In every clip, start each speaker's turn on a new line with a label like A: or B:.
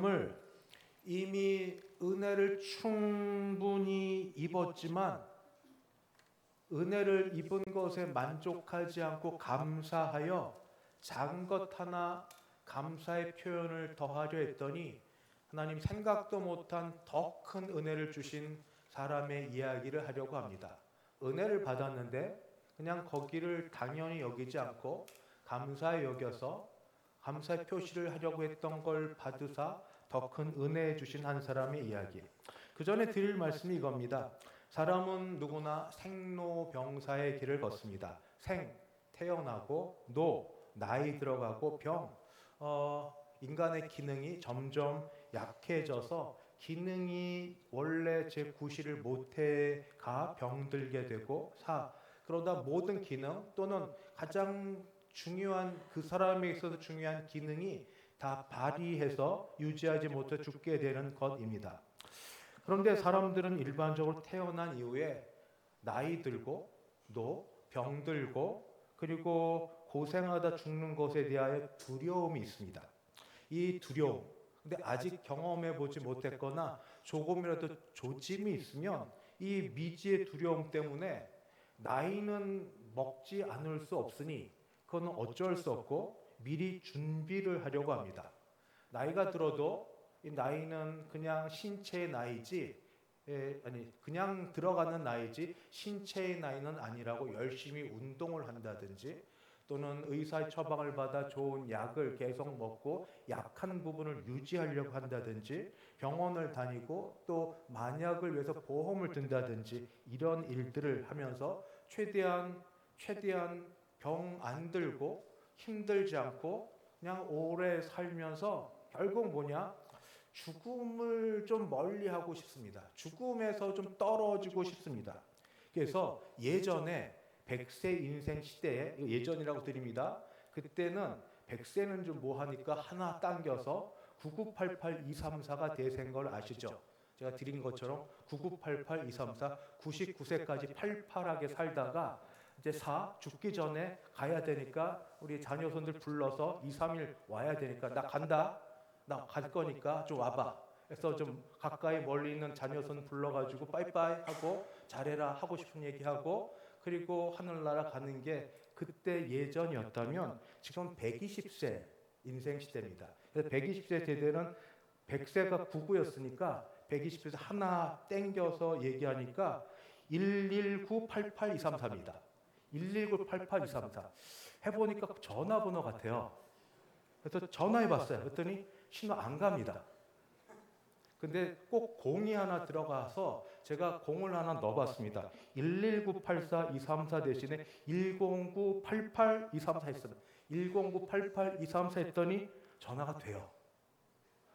A: 을 이미 은혜를 충분히 입었지만 은혜를 입은 것에 만족하지 않고 감사하여 작은 것 하나 감사의 표현을 더하려 했더니 하나님 생각도 못한 더 큰 은혜를 주신 사람의 이야기를 하려고 합니다. 은혜를 받았는데 그냥 거기를 당연히 여기지 않고 감사히 여겨서 감사의 표시를 하려고 했던 걸 받으사 더 큰 은혜 주신 한 사람의 이야기. 그 전에 드릴 말씀이 이겁니다. 사람은 누구나 생로병사의 길을 걷습니다. 생, 태어나고, 나이 들어가고, 인간의 기능이 점점 약해져서 기능이 원래 제 구실을 못해가 병들게 되고, 그러다 모든 기능 또는 가장 중요한 그 사람에 있어서 중요한 기능이 다 발휘해서 유지하지 못해 죽게 되는 것입니다. 그런데 사람들은 일반적으로 태어난 이후에 나이 들고 병들고 그리고 고생하다 죽는 것에 대하여 두려움이 있습니다. 이 두려움, 근데 아직 경험해 보지 못했거나 조금이라도 조짐이 있으면 이 미지의 두려움 때문에 나이는 먹지 않을 수 없으니 그건 어쩔 수 없고 미리 준비를 하려고 합니다. 나이가 들어도 이 나이는 그냥 신체의 나이지, 그냥 들어가는 나이지 신체의 나이는 아니라고 열심히 운동을 한다든지 또는 의사의 처방을 받아 좋은 약을 계속 먹고 약한 부분을 유지하려고 한다든지 병원을 다니고 또 만약을 위해서 보험을 든다든지 이런 일들을 하면서 최대한 병 안 들고 힘들지 않고 그냥 오래 살면서 결국 뭐냐? 죽음을 좀 멀리하고 싶습니다. 죽음에서 좀 떨어지고 싶습니다. 그래서 예전에 100세 인생 시대에, 예전이라고 드립니다. 그때는 100세는 좀 뭐하니까 하나 당겨서 9988234가 대세인 걸 아시죠? 제가 드린 것처럼 9988234 99세까지 팔팔하게 살다가 이제 죽기 전에 가야 되니까 우리 자녀손들 불러서 2, 3일 와야 되니까 나 간다. 나 갈 거니까 좀 와봐. 그래서 좀 가까이 멀리 있는 자녀손 불러가지고 빠이빠이 하고 잘해라 하고 싶은 얘기하고 그리고 하늘나라 가는 게 그때 예전이었다면 지금 120세 인생 시대입니다. 그래서 120세 세대는 100세가 99였으니까 120세에서 하나 땡겨서 얘기하니까 119-88233입니다. 119-88234 해보니까 전화번호 같아요. 그래서 전화해봤어요. 그랬더니 신호 안 갑니다. 근데 꼭 0이 하나 들어가서 제가 0을 하나 넣어봤습니다. 119-84234 대신에 109-88234 했어요. 109-88234 했더니 전화가 돼요.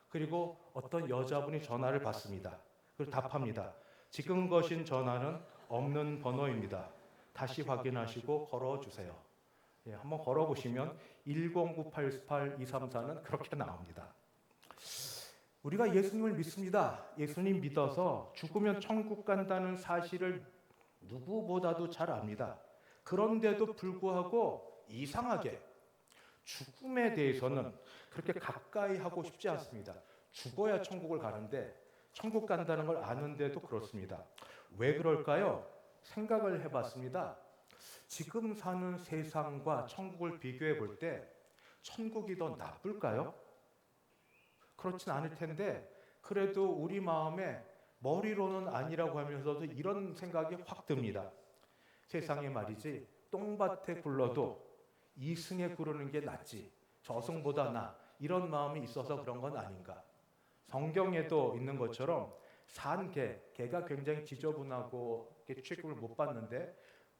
A: 그리고 어떤 여자분이 전화를 받습니다. 그리고 답합니다. 지금 거신 전화는 없는 번호입니다. 다시 확인하시고 걸어주세요. 한번 걸어보시면 109-88234는 그렇게 나옵니다. 우리가 예수님을 믿습니다. 예수님 믿어서 죽으면 천국 간다는 사실을 누구보다도 잘 압니다. 그런데도 불구하고 이상하게 죽음에 대해서는 그렇게 가까이 하고 싶지 않습니다. 죽어야 천국을 가는데 천국 간다는 걸 아는데도 그렇습니다. 왜 그럴까요? 생각을 해봤습니다. 지금 사는 세상과 천국을 비교해 볼 때 천국이 더 나쁠까요? 그렇진 않을 텐데 그래도 우리 마음에 머리로는 아니라고 하면서도 이런 생각이 확 듭니다. 세상에 말이지 똥밭에 굴러도 이승에 구르는 게 낫지 저승보다 나 이런 마음이 있어서 그런 건 아닌가. 성경에도 있는 것처럼 산 개가 굉장히 지저분하고 취급을 못 받는데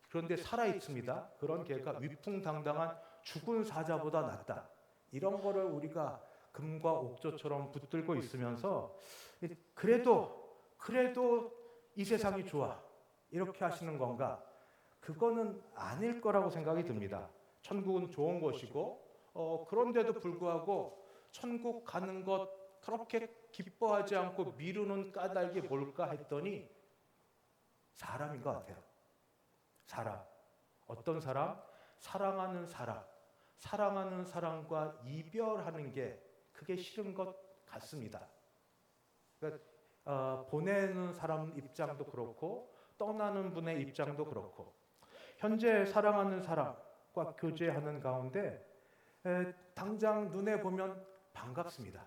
A: 그런데 살아있습니다. 그런 개가 위풍당당한 죽은 사자보다 낫다. 이런 거를 우리가 금과 옥조처럼 붙들고 있으면서 그래도 이 세상이 좋아. 이렇게 하시는 건가? 그거는 아닐 거라고 생각이 듭니다. 천국은 좋은 것이고 그런데도 불구하고 천국 가는 것 그렇게 기뻐하지 않고 미루는 까닭이 뭘까 했더니 사람인 것 같아요. 사람. 어떤 사람? 사랑하는 사람과 이별하는 게 그게 싫은 것 같습니다. 그러니까 보내는 사람 입장도 그렇고 떠나는 분의 입장도 그렇고 현재 사랑하는 사람과 교제하는 가운데 당장 눈에 보면 반갑습니다.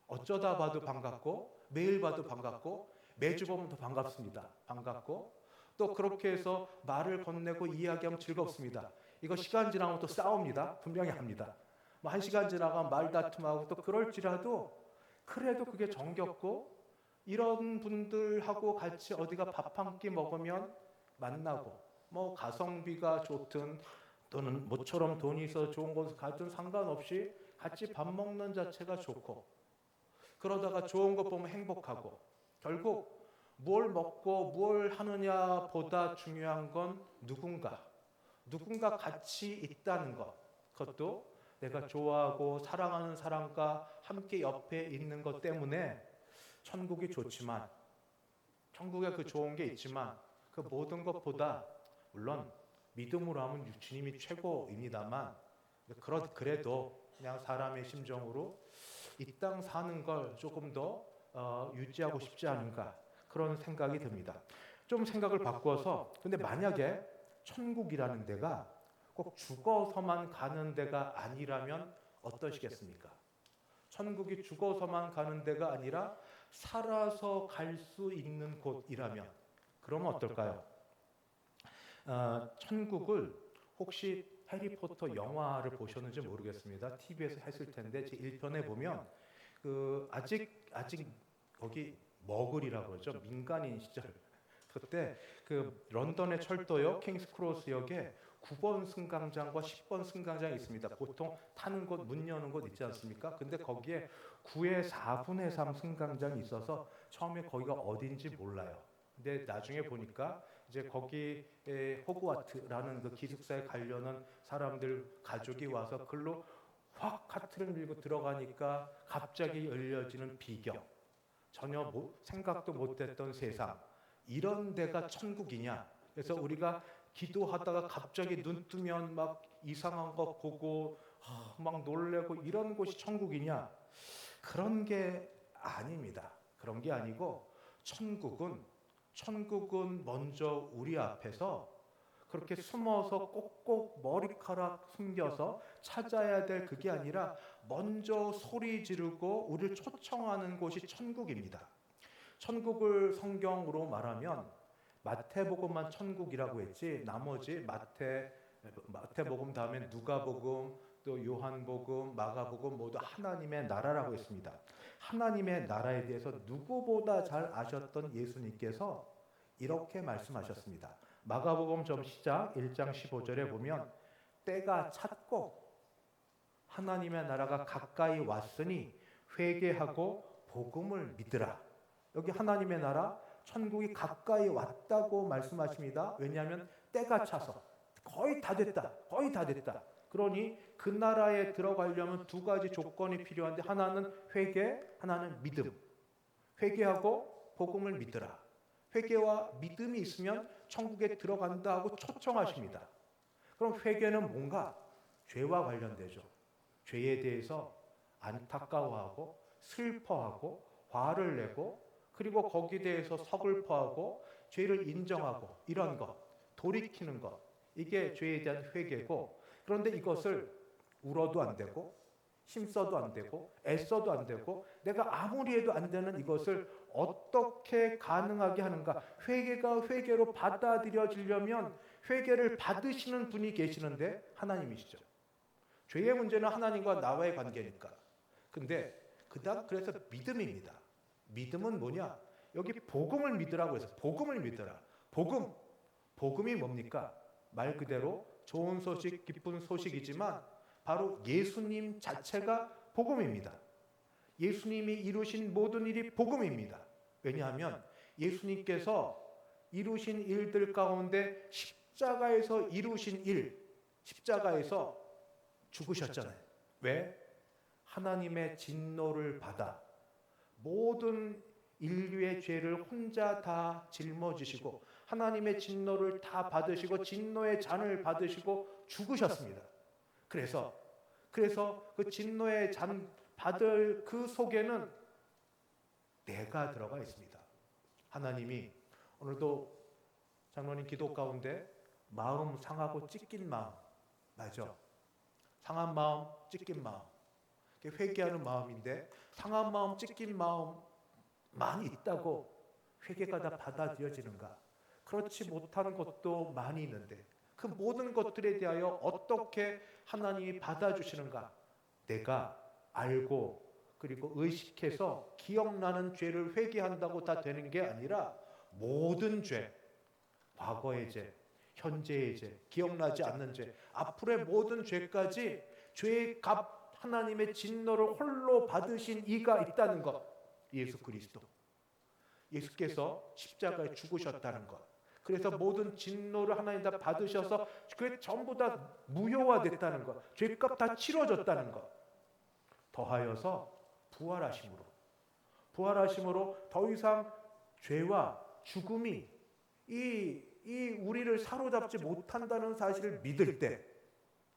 A: 어쩌다 봐도 반갑고 매일 봐도 반갑고 매주 보면 더 반갑습니다. 반갑고 또 그렇게 해서 말을 건네고 이야기하면 즐겁습니다. 이거 시간 지나면 또 싸웁니다. 분명히 합니다. 뭐 1시간 지나가면 말다툼하고 또 그럴지라도 그래도 그게 정겹고 이런 분들하고 같이 어디가 밥 한 끼 먹으면 만나고 뭐 가성비가 좋든 또는 모처럼 돈이 있어 좋은 곳을 가든 상관없이 같이 밥 먹는 자체가 좋고 그러다가 좋은 것 보면 행복하고 결국 뭘 먹고 뭘 하느냐보다 중요한 건 누군가 같이 있다는 것 그것도 내가 좋아하고 사랑하는 사람과 함께 옆에 있는 것 때문에 천국이 좋지만 천국에 그 좋은 게 있지만 그 모든 것보다 물론 믿음으로 하면 주님이 최고입니다만 그래도 그냥 사람의 심정으로 이 땅 사는 걸 조금 더 유지하고 싶지 않은가 그런 생각이 듭니다. 좀 생각을 바꾸어서 근데 만약에 천국이라는 데가 꼭 죽어서만 가는 데가 아니라면 어떠시겠습니까? 천국이 죽어서만 가는 데가 아니라 살아서 갈 수 있는 곳이라면 그러면 어떨까요? 천국을 혹시 해리포터 영화를 보셨는지 모르겠습니다. TV에서 했을 텐데 제 1편에 보면 아직 거기 머글이라고 그러죠. 민간인 시절 그때 그 런던의 철도역 킹스크로스역에 9번 승강장과 10번 승강장이 있습니다. 보통 타는 곳, 문 여는 곳 있지 않습니까? 근데 거기에 9의 4분의 3 승강장이 있어서 처음에 거기가 어딘지 몰라요. 근데 나중에 보니까 이제 거기에 호그와트라는 그 기숙사에 가려는 사람들 가족이 와서 글로 확 카트를 밀고 들어가니까 갑자기 열려지는 비경, 전혀 생각도 못했던 세상, 이런 데가 천국이냐? 그래서 우리가 기도하다가 갑자기 눈 뜨면 막 이상한 거 보고 막 놀래고 이런 곳이 천국이냐? 그런 게 아닙니다. 그런 게 아니고 천국은 먼저 우리 앞에서 그렇게 숨어서 꼭꼭 머리카락 숨겨서 찾아야 될 그게 아니라 먼저 소리 지르고 우리를 초청하는 곳이 천국입니다. 천국을 성경으로 말하면 마태복음만 천국이라고 했지 나머지 마태복음 다음에 누가복음 또 요한복음 마가복음 모두 하나님의 나라라고 했습니다. 하나님의 나라에 대해서 누구보다 잘 아셨던 예수님께서 이렇게 말씀하셨습니다. 마가복음 좀 시작 1장 15절에 보면 때가 찼고 하나님의 나라가 가까이 왔으니 회개하고 복음을 믿으라. 여기 하나님의 나라 천국이 가까이 왔다고 말씀하십니다. 왜냐하면 때가 차서 거의 다 됐다. 그러니 그 나라에 들어가려면 두 가지 조건이 필요한데 하나는 회개, 하나는 믿음. 회개하고 복음을 믿으라. 회개와 믿음이 있으면 천국에 들어간다 하고 초청하십니다. 그럼 회개는 뭔가? 죄와 관련되죠. 죄에 대해서 안타까워하고 슬퍼하고 화를 내고 그리고 거기에 대해서 서글퍼하고 죄를 인정하고 이런 것, 돌이키는 것, 이게 죄에 대한 회개고 그런데 이것을 울어도 안 되고 힘써도 안 되고 애써도 안 되고 내가 아무리 해도 안 되는 이것을 어떻게 가능하게 하는가? 회개가 회개로 받아들여지려면 회개를 받으시는 분이 계시는데 하나님이시죠. 죄의 문제는 하나님과 나와의 관계니까. 근데 그래서 믿음입니다. 믿음은 뭐냐? 여기 복음을 믿으라고 해서 복음을 믿으라. 복음이 뭡니까? 말 그대로 좋은 소식, 기쁜 소식이지만 바로 예수님 자체가 복음입니다. 예수님이 이루신 모든 일이 복음입니다. 왜냐하면 예수님께서 이루신 일들 가운데 십자가에서 이루신 일, 십자가에서 죽으셨잖아요. 왜? 하나님의 진노를 받아 모든 인류의 죄를 혼자 다 짊어지시고 하나님의 진노를 다 받으시고 진노의 잔을 받으시고 죽으셨습니다. 그래서 그 진노의 잔 받을 그 속에는 내가 들어가 있습니다. 하나님이 오늘도 장로님 기도 가운데 마음 상하고 찢긴 마음, 맞아. 상한 마음, 찢긴 마음. 회개하는 마음인데 상한 마음, 찢긴 마음만 있다고 회개가 다 받아들여지는가? 그렇지 못한 것도 많이 있는데 그 모든 것들에 대하여 어떻게 하나님이 받아주시는가? 내가 알고 그리고 의식해서 기억나는 죄를 회개한다고 다 되는 게 아니라 모든 죄, 과거의 죄, 현재의 죄, 기억나지 않는 죄, 앞으로의 모든 죄까지 죄의 값 하나님의 진노를 홀로 받으신 이가 있다는 것. 예수 그리스도. 예수께서 십자가에 죽으셨다는 것. 그래서 모든 진노를 하나님 다 받으셔서 그게 전부 다 무효화됐다는 것. 죄값 다 치러졌다는 것. 더하여서 부활하심으로 더 이상 죄와 죽음이 이 우리를 사로잡지 못한다는 사실을 믿을 때,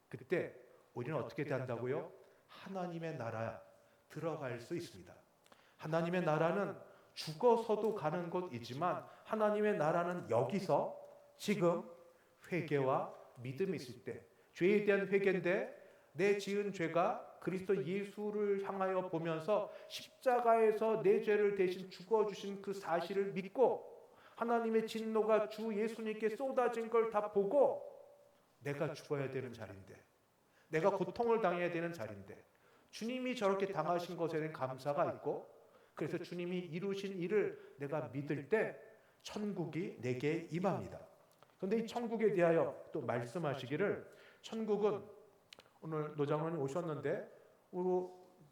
A: 그때 우리는 어떻게 된다고요? 하나님의 나라에 들어갈 수 있습니다. 하나님의 나라는 죽어서도 가는 곳이지만 하나님의 나라는 여기서 지금 회개와 믿음이 있을 때, 죄에 대한 회개인데 내 지은 죄가 그리스도 예수를 향하여 보면서 십자가에서 내 죄를 대신 죽어주신 그 사실을 믿고 하나님의 진노가 주 예수님께 쏟아진 걸 다 보고 내가 죽어야 되는 자리인데, 내가 고통을 당해야 되는 자리인데 주님이 저렇게 당하신 것에 대한 감사가 있고, 그래서 주님이 이루신 일을 내가 믿을 때 천국이 내게 임합니다. 그런데 이 천국에 대하여 또 말씀하시기를, 천국은 오늘 노장로님 오셨는데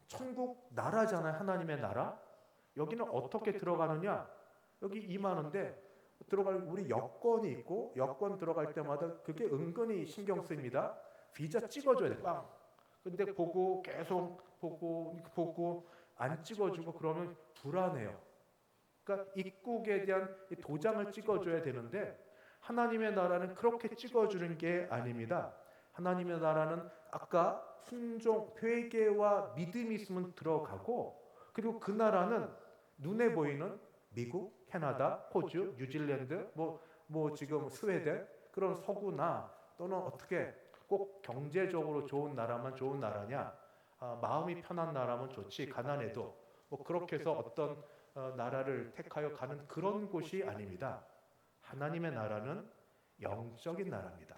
A: 천국 나라잖아요. 하나님의 나라. 여기는 어떻게 들어가느냐? 여기 임하는데 들어갈 우리 여권이 있고, 여권 들어갈 때마다 그게 은근히 신경 쓰입니다. 비자 찍어줘야 돼. 빵. 근데 보고 계속 보고 안 찍어주고 그러면 불안해요. 그러니까 입국에 대한 도장을 찍어줘야 되는데 하나님의 나라는 그렇게 찍어주는 게 아닙니다. 하나님의 나라는 아까 순종, 회개와 믿음이 있으면 들어가고, 그리고 그 나라는 눈에 보이는 미국, 캐나다, 호주, 뉴질랜드, 뭐 지금 스웨덴 그런 서구나, 또는 어떻게 꼭 경제적으로 좋은 나라만 좋은 나라냐, 마음이 편한 나라면 좋지, 가난해도 뭐 그렇게 해서 어떤 나라를 택하여 가는 그런 곳이 아닙니다. 하나님의 나라는 영적인 나라입니다.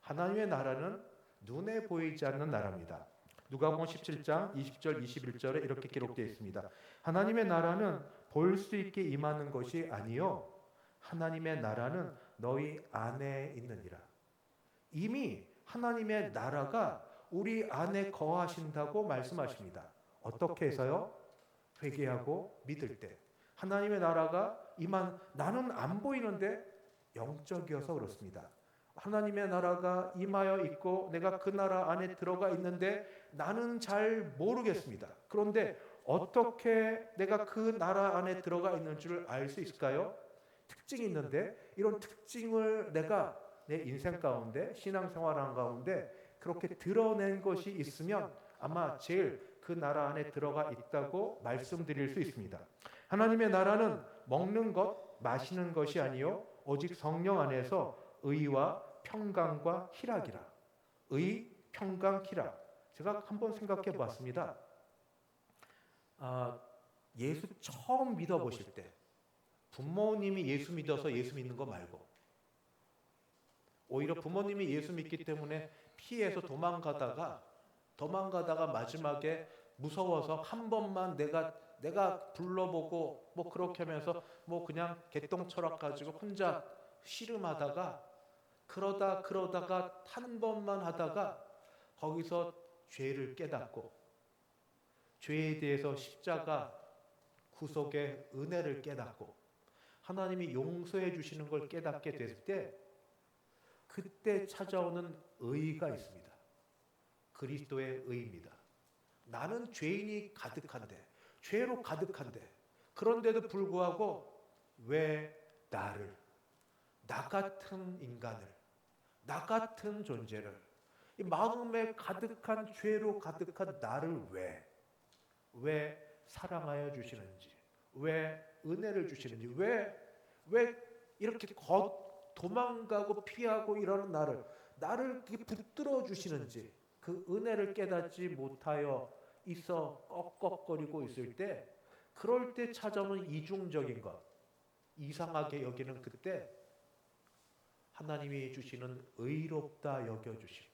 A: 하나님의 나라는 눈에 보이지 않는 나라입니다. 누가복음 17장 20절 21절에 이렇게 기록되어 있습니다. 하나님의 나라는 볼 수 있게 임하는 것이 아니요 하나님의 나라는 너희 안에 있느니라. 이미 하나님의 나라가 우리 안에 거하신다고 말씀하십니다. 어떻게 해서요? 회개하고 믿을 때 하나님의 나라가 나는 안 보이는데 영적이어서 그렇습니다. 하나님의 나라가 임하여 있고 내가 그 나라 안에 들어가 있는데 나는 잘 모르겠습니다. 그런데 어떻게 내가 그 나라 안에 들어가 있는 줄 알 수 있을까요? 특징이 있는데 이런 특징을 내가 내 인생 가운데, 신앙생활하는 가운데 그렇게 드러낸 것이 있으면 아마 제일 그 나라 안에 들어가 있다고 말씀드릴 수 있습니다. 하나님의 나라는 먹는 것, 마시는 것이 아니요 오직 성령 안에서 의와 평강과 희락이라. 의, 평강, 희락. 제가 한번 생각해 봤습니다. 예수 처음 믿어보실 때 부모님이 예수 믿어서 예수 믿는 거 말고 오히려 부모님이 예수 믿기 때문에 피해서 도망가다가 마지막에 무서워서 한 번만 내가 불러보고 뭐 그렇게 하면서 뭐 그냥 개똥철학 가지고 혼자 씨름하다가 그러다가 한 번만 하다가 거기서 죄를 깨닫고 죄에 대해서 십자가 구속의 은혜를 깨닫고 하나님이 용서해 주시는 걸 깨닫게 됐을 때 그때 찾아오는 의가 있습니다. 그리스도의 의입니다. 나는 죄인이 가득한데, 죄로 가득한데, 그런데도 불구하고 왜 나를, 나 같은 인간을, 나 같은 존재를, 이 마음에 가득한 죄로 가득한 나를 왜 왜 사랑하여 주시는지, 왜 은혜를 주시는지, 왜 이렇게 도망가고 피하고 이러는 나를 붙들어 주시는지, 그 은혜를 깨닫지 못하여 있어 꺽꺽거리고 있을 때, 그럴 때 찾아오는 이중적인 것, 이상하게 여기는 그때 하나님이 주시는 의롭다 여겨주심.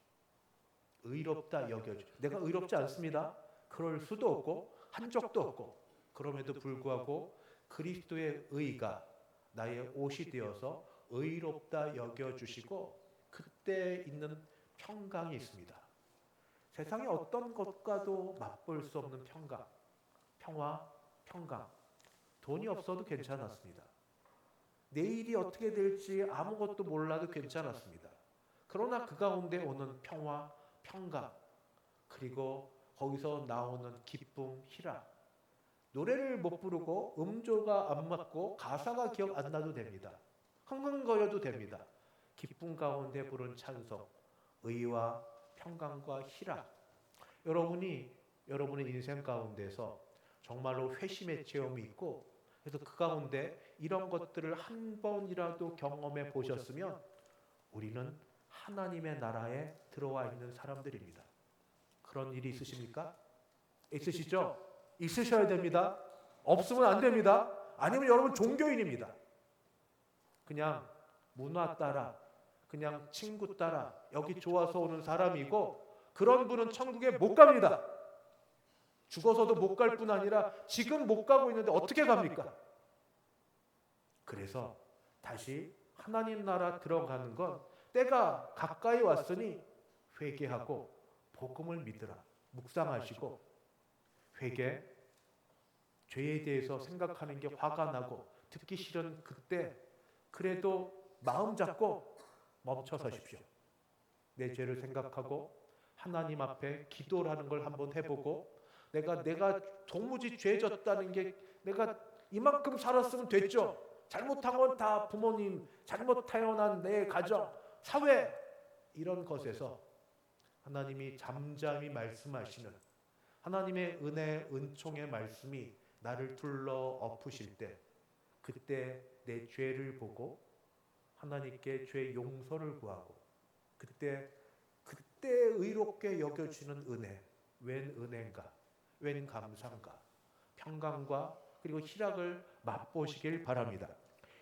A: 의롭다 여겨주심. 내가 의롭지 않습니다. 그럴 수도 없고 한 적도 없고, 그럼에도 불구하고 그리스도의 의가 나의 옷이 되어서 의롭다 여겨주시고, 그때 있는 평강이 있습니다. 세상의 어떤 것과도 맛볼 수 없는 평강, 평화, 평강. 돈이 없어도 괜찮았습니다. 내일이 어떻게 될지 아무것도 몰라도 괜찮았습니다. 그러나 그 가운데 오는 평화, 평강, 그리고 거기서 나오는 기쁨, 희락. 노래를 못 부르고 음조가 안 맞고 가사가 기억 안 나도 됩니다. 흥흥거려도 됩니다. 기쁨 가운데 부른 찬송, 의와 평강과 희락. 여러분의 인생 가운데서 정말로 회심의 체험이 있고, 그래서 그 가운데 이런 것들을 한 번이라도 경험해 보셨으면 우리는 하나님의 나라에 들어와 있는 사람들입니다. 그런 일이 있으십니까? 있으시죠? 있으셔야 됩니다. 없으면 안 됩니다. 아니면 여러분 종교인입니다. 그냥 문화 따라, 그냥 친구 따라 여기 좋아서 오는 사람이고, 그런 분은 천국에 못 갑니다. 죽어서도 못 갈 뿐 아니라 지금 못 가고 있는데 어떻게 갑니까? 그래서 다시 하나님 나라 들어가는 건 때가 가까이 왔으니 회개하고 복음을 믿으라. 묵상하시고 회개, 죄에 대해서 생각하는 게 화가 나고 듣기 싫은 그때, 그래도 마음 잡고 멈춰 서십시오. 내 죄를 생각하고 하나님 앞에 기도를 하는 걸 한번 해보고, 내가 도무지 죄졌다는 게, 내가 이만큼 살았으면 됐죠. 잘못한 건 다 부모님, 잘못 태어난 내 가정, 사회, 이런 것에서 하나님이 잠잠히 말씀하시는 하나님의 은혜, 은총의 말씀이 나를 둘러 엎으실 때, 그때 내 죄를 보고 하나님께 죄 용서를 구하고, 그때 의롭게 여겨주시는 은혜, 웬 은혜인가, 웬 감사인가, 평강과 그리고 희락을 맛보시길 바랍니다.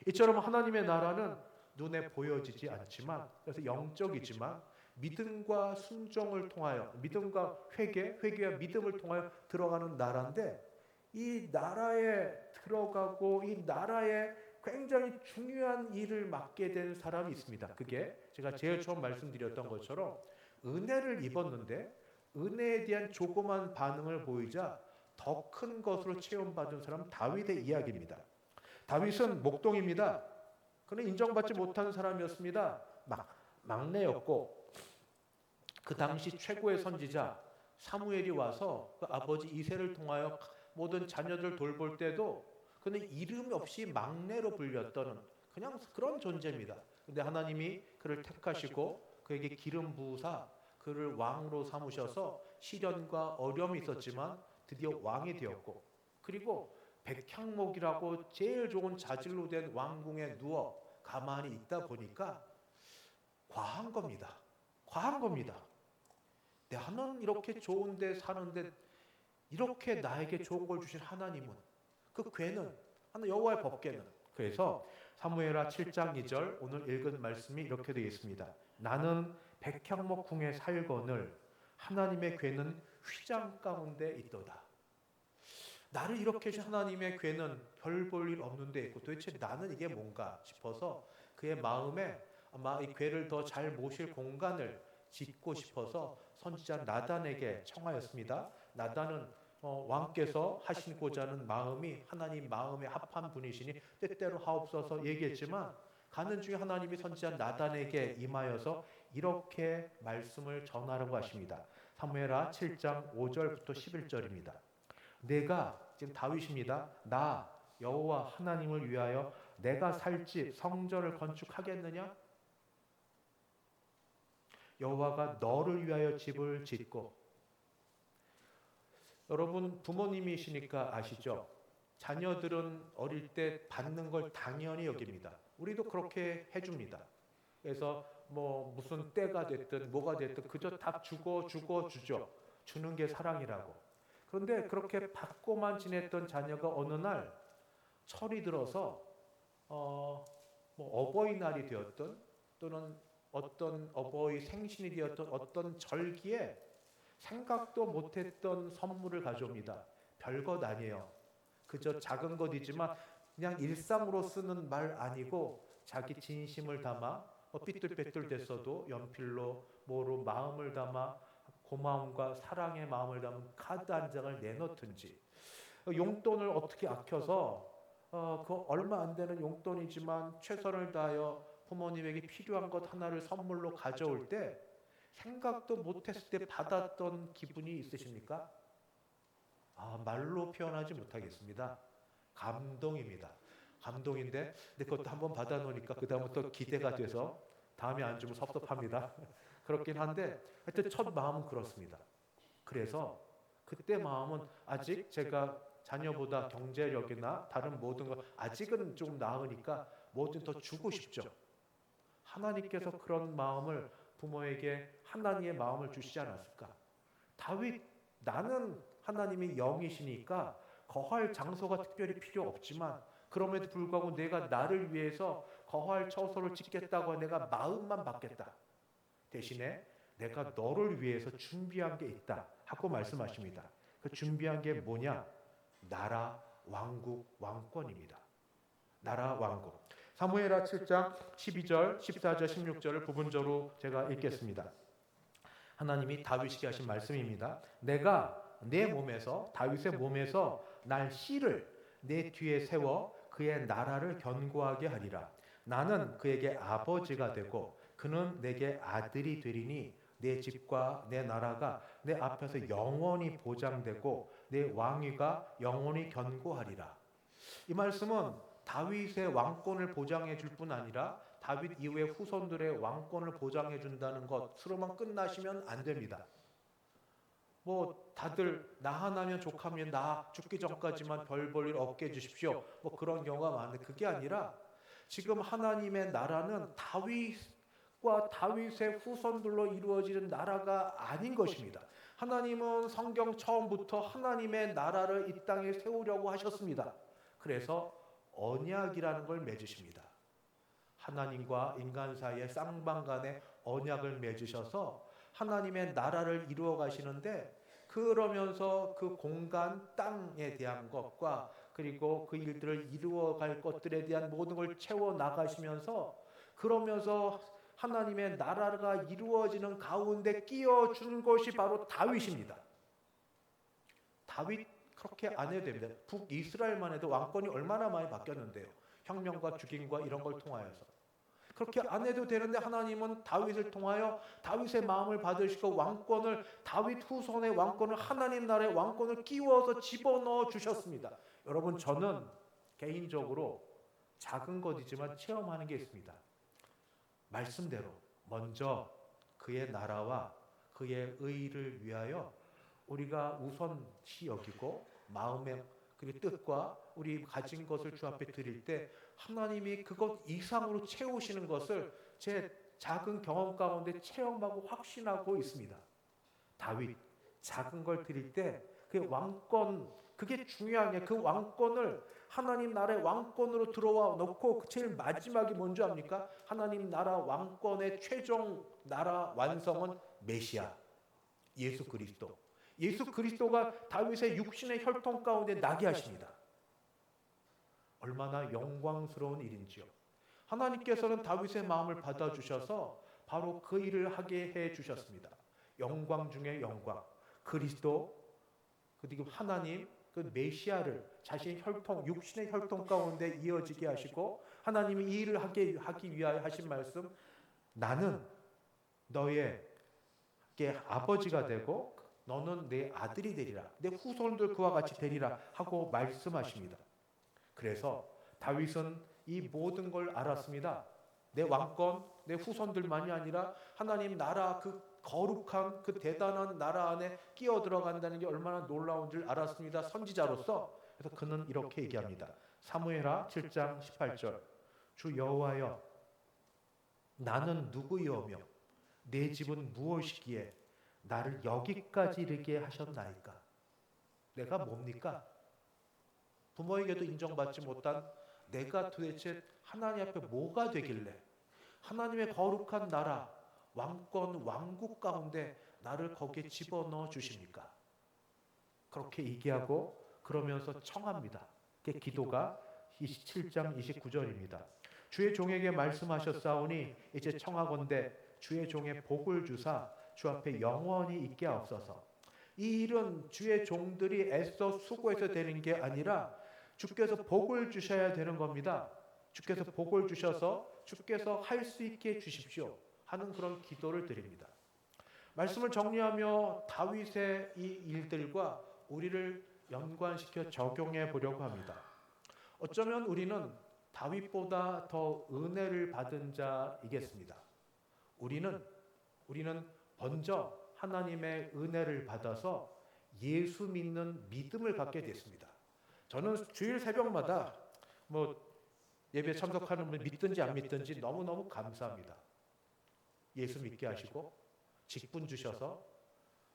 A: 이처럼 하나님의 나라는 눈에 보여지지 않지만, 그래서 영적이지만 믿음과 순종을 통하여, 믿음과 회개와 믿음을 통하여 들어가는 나라인데, 이 나라에 들어가고 이 나라에 굉장히 중요한 일을 맡게 된 사람이 있습니다. 그게 제가 제일 처음 말씀드렸던 것처럼 은혜를 입었는데 은혜에 대한 조그만 반응을 보이자 더 큰 것으로 체험받은 사람, 다윗의 이야기입니다. 다윗은 목동입니다. 그는 인정받지 못한 사람이었습니다. 막내였고, 그 당시 최고의 선지자 사무엘이 와서 그 아버지 이새를 통하여 모든 자녀들 돌볼 때도 그는 이름 없이 막내로 불렸던 그냥 그런 존재입니다. 근데 하나님이 그를 택하시고 그에게 기름 부으사 그를 왕으로 삼으셔서 시련과 어려움이 있었지만 드디어 왕이 되었고, 그리고 백향목이라고 제일 좋은 자질로 된 왕궁에 누워 가만히 있다 보니까 과한 겁니다. 과한 겁니다. 나는 이렇게 좋은데 사는데 이렇게 나에게 좋은 걸 주신 하나님은, 그 괴는, 여호와의 법궤는. 그래서 사무엘하 7장 2절 오늘 읽은 말씀이 이렇게 되어 있습니다. 나는 백향목 궁에 살거늘 하나님의 괴는 휘장 가운데 있도다. 나를 이렇게 해주신 하나님의 괴는 별 볼 일 없는데 있고, 도대체 나는 이게 뭔가 싶어서 그의 마음에 아마 이 괴를 더 잘 모실 공간을 짓고 싶어서 선지자 나단에게 청하였습니다. 나단은 왕께서 하시고자 하는 마음이 하나님 마음에 합한 분이시니 때때로 하옵소서 얘기했지만, 가는 중에 하나님이 선지자 나단에게 임하여서 이렇게 말씀을 전하라고 하십니다. 사무엘하 7장 5절부터 11절입니다. 내가, 지금 다윗입니다. 나 여호와 하나님을 위하여 내가 살 집 성전을 건축하겠느냐? 여호와가 너를 위하여 집을 짓고 여러분 부모님이시니까 아시죠? 자녀들은 어릴 때 받는 걸 당연히 여깁니다. 우리도 그렇게 해줍니다. 그래서 뭐 무슨 때가 됐든 뭐가 됐든 그저 다 주죠. 주는 게 사랑이라고. 그런데 그렇게 받고만 지냈던 자녀가 어느 날 철이 들어서 뭐 어버이날이 되었든 또는 어떤 어버이 생신이 되었던 어떤 절기에 생각도 못했던 선물을 가져옵니다. 별것 아니에요. 그저 작은 것이지만 그냥 일상으로 쓰는 말 아니고 자기 진심을 담아 삐뚤빼뚤 됐어도 연필로 뭐로 마음을 담아 고마움과 사랑의 마음을 담은 카드 한 장을 내놓든지 용돈을 어떻게 아껴서 그 얼마 안 되는 용돈이지만 최선을 다하여 부모님에게 필요한 것 하나를 선물로 가져올 때 생각도 못했을 때 받았던 기분이 있으십니까? 말로 표현하지 못하겠습니다. 감동입니다. 감동인데 근데 그것도 한번 받아놓으니까 그 다음부터 기대가 돼서 다음에 안 주면 섭섭합니다. 그렇긴 한데 하여튼 첫 마음은 그렇습니다. 그래서 그때 마음은 아직 제가 자녀보다 경제력이나 다른 모든 거 아직은 좀 나으니까 뭐든 더 주고 싶죠. 하나님께서 그런 마음을 부모에게 하나님의 마음을 주시지 않았을까? 다윗 나는 하나님이 영이시니까 거할 장소가 특별히 필요 없지만 그럼에도 불구하고 내가 나를 위해서 거할 처소를 짓겠다고 내가 마음만 받겠다. 대신에 내가 너를 위해서 준비한 게 있다 하고 말씀하십니다. 그 준비한 게 뭐냐? 나라, 왕국, 왕권입니다. 나라, 왕국. 사무엘하 7장 12절, 14절, 16절을 부분적으로 제가 읽겠습니다. 하나님이 다윗에게 하신 말씀입니다. 내가 내 몸에서 다윗의 몸에서 날 씨를 내 뒤에 세워 그의 나라를 견고하게 하리라. 나는 그에게 아버지가 되고 그는 내게 아들이 되리니 내 집과 내 나라가 내 앞에서 영원히 보장되고 내 왕위가 영원히 견고하리라. 이 말씀은 다윗의 왕권을 보장해 줄 뿐 아니라 다윗 이후의 후손들의 왕권을 보장해 준다는 것으로만 끝나시면 안 됩니다. 뭐 다들 나 하나면 족하면 나 죽기 전까지만 별 볼 일 없게 해주십시오. 뭐 그런 경우가 많은데 그게 아니라 지금 하나님의 나라는 다윗과 다윗의 후손들로 이루어지는 나라가 아닌 것입니다. 하나님은 성경 처음부터 하나님의 나라를 이 땅에 세우려고 하셨습니다. 그래서 언약이라는 걸 맺으십니다. 하나님과 인간 사이의 쌍방간의 언약을 맺으셔서 하나님의 나라를 이루어 가시는데 그러면서 그 공간 땅에 대한 것과 그리고 그 일들을 이루어 갈 것들에 대한 모든 걸 채워 나가시면서 그러면서 하나님의 나라가 이루어지는 가운데 끼워준 것이 바로 다윗입니다. 다윗 그렇게 안 해도 됩니다. 북이스라엘만 해도 왕권이 얼마나 많이 바뀌었는데요. 혁명과 죽임과 이런 걸 통하여서. 그렇게 안 해도 되는데 하나님은 다윗을 통하여 다윗의 마음을 받으시고 왕권을 다윗 후손의 왕권을 하나님 나라의 왕권을 끼워서 집어넣어 주셨습니다. 여러분 저는 개인적으로 작은 것이지만 체험하는 게 있습니다. 말씀대로 먼저 그의 나라와 그의 의를 위하여 우리가 우선시 여기고 마음의 그리고 뜻과 우리 가진 것을 주 앞에 드릴 때 하나님이 그것 이상으로 채우시는 것을 제 작은 경험 가운데 체험하고 확신하고 있습니다. 다윗 작은 걸 드릴 때 그 왕권 그게 중요한 게 그 왕권을 하나님 나라의 왕권으로 들어와 놓고 제일 마지막이 뭔지 압니까? 하나님 나라 왕권의 최종 나라 완성은 메시아 예수 그리스도. 예수 그리스도가 다윗의 육신의 혈통 가운데 나게 하십니다. 얼마나 영광스러운 일인지요. 하나님께서는 다윗의 마음을 받아주셔서 바로 그 일을 하게 해주셨습니다. 영광 중에 영광. 그리스도 그리고 하나님 그 메시아를 자신의 혈통 육신의 혈통 가운데 이어지게 하시고 하나님이 이 일을 하기 위하여 하신 말씀 나는 너에게 아버지가 되고 너는 내 아들이 되리라. 내 후손들 그와 같이 되리라 하고 말씀하십니다. 그래서 다윗은 이 모든 걸 알았습니다. 내 왕권, 내 후손들만이 아니라 하나님 나라 그 거룩한 그 대단한 나라 안에 끼어 들어간다는 게 얼마나 놀라운 줄 알았습니다. 선지자로서. 그래서 그는 이렇게 얘기합니다. 사무엘하 7장 18절. 주 여호와여, 나는 누구이오며 내 집은 무엇이기에 나를 여기까지 이르게 하셨나이까? 내가 뭡니까? 부모에게도 인정받지 못한 내가 도대체 하나님 앞에 뭐가 되길래 하나님의 거룩한 나라, 왕권, 왕국 가운데 나를 거기에 집어넣어 주십니까? 그렇게 얘기하고 그러면서 청합니다. 그게 기도가 27장 29절입니다. 주의 종에게 말씀하셨사오니 이제 청하건대 주의 종의 복을 주사 주 앞에 영원히 있게 하옵소서. 이 일은 주의 종들이 애써 수고해서 되는 게 아니라 주께서 복을 주셔야 되는 겁니다. 주께서 복을 주셔서 주께서 할 수 있게 해주십시오 하는 그런 기도를 드립니다. 말씀을 정리하며 다윗의 이 일들과 우리를 연관시켜 적용해 보려고 합니다. 어쩌면 우리는 다윗보다 더 은혜를 받은 자이겠습니다. 우리는 먼저 하나님의 은혜를 받아서 예수 믿는 믿음을 갖게 됐습니다. 저는 주일 새벽마다 예배 참석하는 분 믿든지 안 믿든지 너무너무 감사합니다. 예수 믿게 하시고 직분 주셔서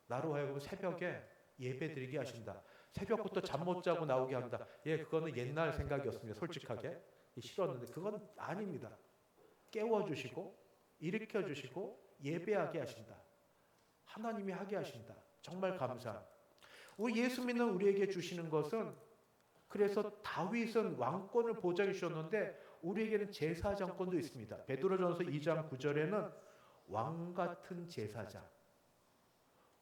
A: 나로 하여금 새벽에 예배 드리게 하신다. 새벽부터 잠 못 자고 나오게 한다. 그거는 옛날 생각이었습니다. 솔직하게 싫었는데 그건 아닙니다. 깨워주시고 일으켜주시고 예배하게 하신다. 하나님이 하게 하신다. 정말 감사. 우리 예수 믿는 우리에게 주시는 것은, 그래서 다윗은 왕권을 보장해 주셨는데 우리에게는 제사장권도 있습니다. 베드로전서 2장 9절에는 왕 같은 제사장,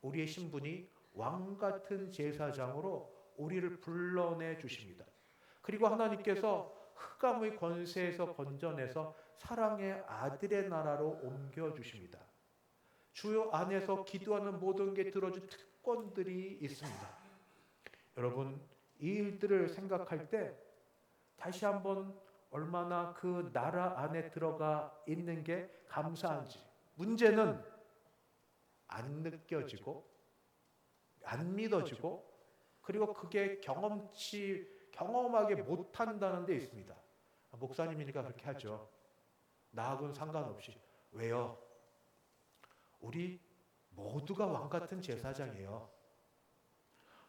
A: 우리의 신분이 왕 같은 제사장으로 우리를 불러내 주십니다. 그리고 하나님께서 흑암의 권세에서 건져내서 사랑의 아들의 나라로 옮겨 주십니다. 주여 안에서 기도하는 모든 게 들어준 특권들이 있습니다. 여러분, 이 일들을 생각할 때 다시 한번 얼마나 그 나라 안에 들어가 있는 게 감사한지. 문제는 안 느껴지고 안 믿어지고 그리고 그게 경험하게 못한다는 데 있습니다. 목사님이니까 그렇게 하죠. 나하고는 상관없이. 왜요? 우리 모두가 왕같은 제사장이에요.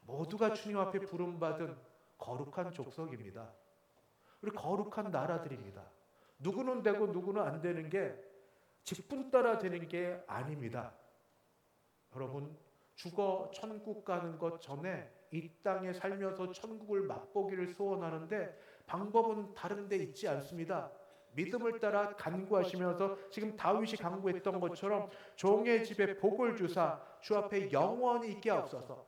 A: 모두가 주님 앞에 부름받은 거룩한 족속입니다. 우리 거룩한 나라들입니다. 누구는 되고 누구는 안 되는 게 직분 따라 되는 게 아닙니다. 여러분, 죽어 천국 가는 것 전에 이 땅에 살면서 천국을 맛보기를 소원하는데 방법은 다른 데 있지 않습니다. 믿음을 따라 간구하시면서 지금 다윗이 간구했던 것처럼 종의 집에 복을 주사 주 앞에 영원히 있게 하옵소서.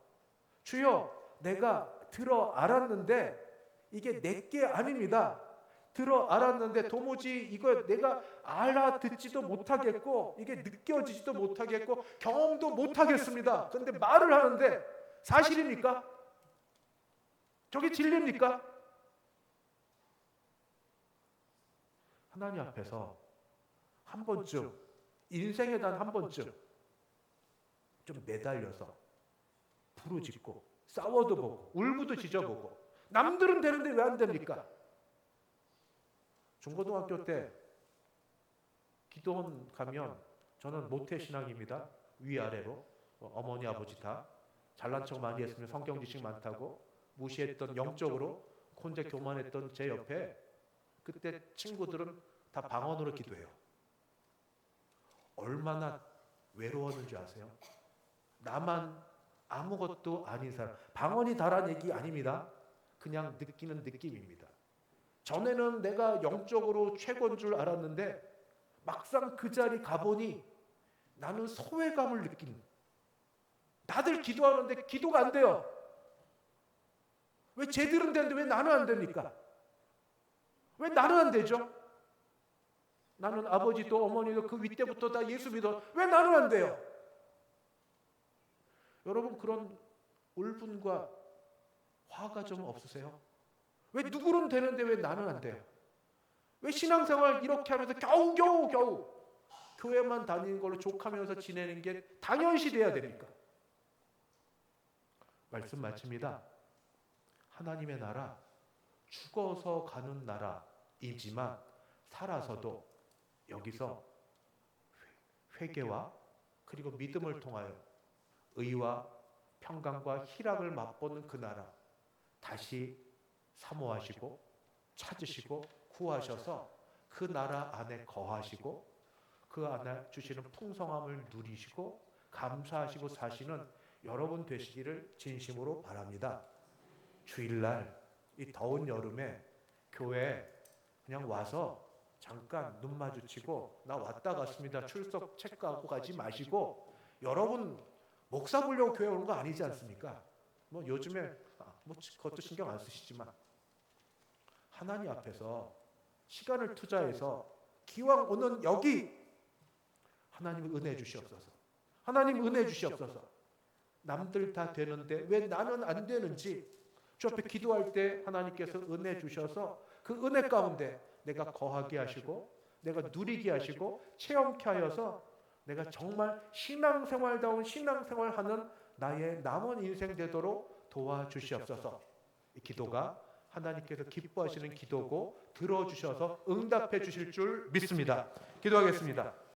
A: 주여, 내가 들어 알았는데 이게 내게 아닙니다. 들어 알았는데 도무지 이거 내가 알아듣지도 못하겠고 이게 느껴지지도 못하겠고 경험도 못하겠습니다. 그런데 말을 하는데 사실입니까? 저게 진리입니까? 하나님 앞에서 한 번쯤, 인생에 단 한 번쯤 좀 매달려서 부르짖고 싸워도 보고 울부도 짖어보고 남들은 되는데 왜 안 됩니까? 중고등학교 때 기도원 가면 저는 모태신앙입니다. 위아래로 어머니 아버지 다 잘난 척 많이 했으면 성경 지식 많다고 무시했던, 영적으로 혼자 교만했던 제 옆에 그때 친구들은 다 방언으로 기도해요. 얼마나 외로웠는지 아세요? 나만 아무것도 아닌 사람. 방언이 다란 얘기 아닙니다. 그냥 느끼는 느낌입니다. 전에는 내가 영적으로 최고인 줄 알았는데 막상 그 자리 가보니 나는 소외감을 느끼는. 다들 기도하는데 기도가 안 돼요. 왜 쟤들은 되는데 왜 나는 안 됩니까? 왜 나는 안 되죠? 나는 아버지도 어머니도 그 윗대부터 다 예수 믿어. 왜 나는 안 돼요? 여러분, 그런 울분과 화가 좀 없으세요? 왜 누구는 되는데 왜 나는 안 돼요? 왜 신앙생활 이렇게 하면서 겨우 교회만 다니는 걸로 족하면서 지내는 게 당연시 돼야 됩니까? 말씀 마칩니다. 하나님의 나라, 죽어서 가는 나라이지만 살아서도 여기서 회개와 그리고 믿음을 통하여 의와 평강과 희락을 맛보는 그 나라 다시 사모하시고 찾으시고 구하셔서 그 나라 안에 거하시고 그 안에 주시는 풍성함을 누리시고 감사하시고 사시는 여러분 되시기를 진심으로 바랍니다. 주일날 이 더운 여름에 교회에 그냥 와서 잠깐 눈 마주치고 나 왔다 갔습니다 출석 체크하고 가지 마시고, 여러분 목사 보려고 교회 오는 거 아니지 않습니까? 뭐 요즘에 뭐 그것도 신경 안 쓰시지만 하나님 앞에서 시간을 투자해서 기왕 오는 여기 하나님 은혜 주시옵소서. 하나님 은혜 주시옵소서. 남들 다 되는데 왜 나는 안 되는지 주 앞에 기도할 때 하나님께서 은혜 주셔서 그 은혜 가운데 내가 거하게 하시고 내가 누리게 하시고 체험케 하여서 내가 정말 신앙생활다운 신앙생활하는 나의 남은 인생 되도록 도와주시옵소서. 이 기도가 하나님께서 기뻐하시는 기도고 들어주셔서 응답해 주실 줄 믿습니다. 기도하겠습니다.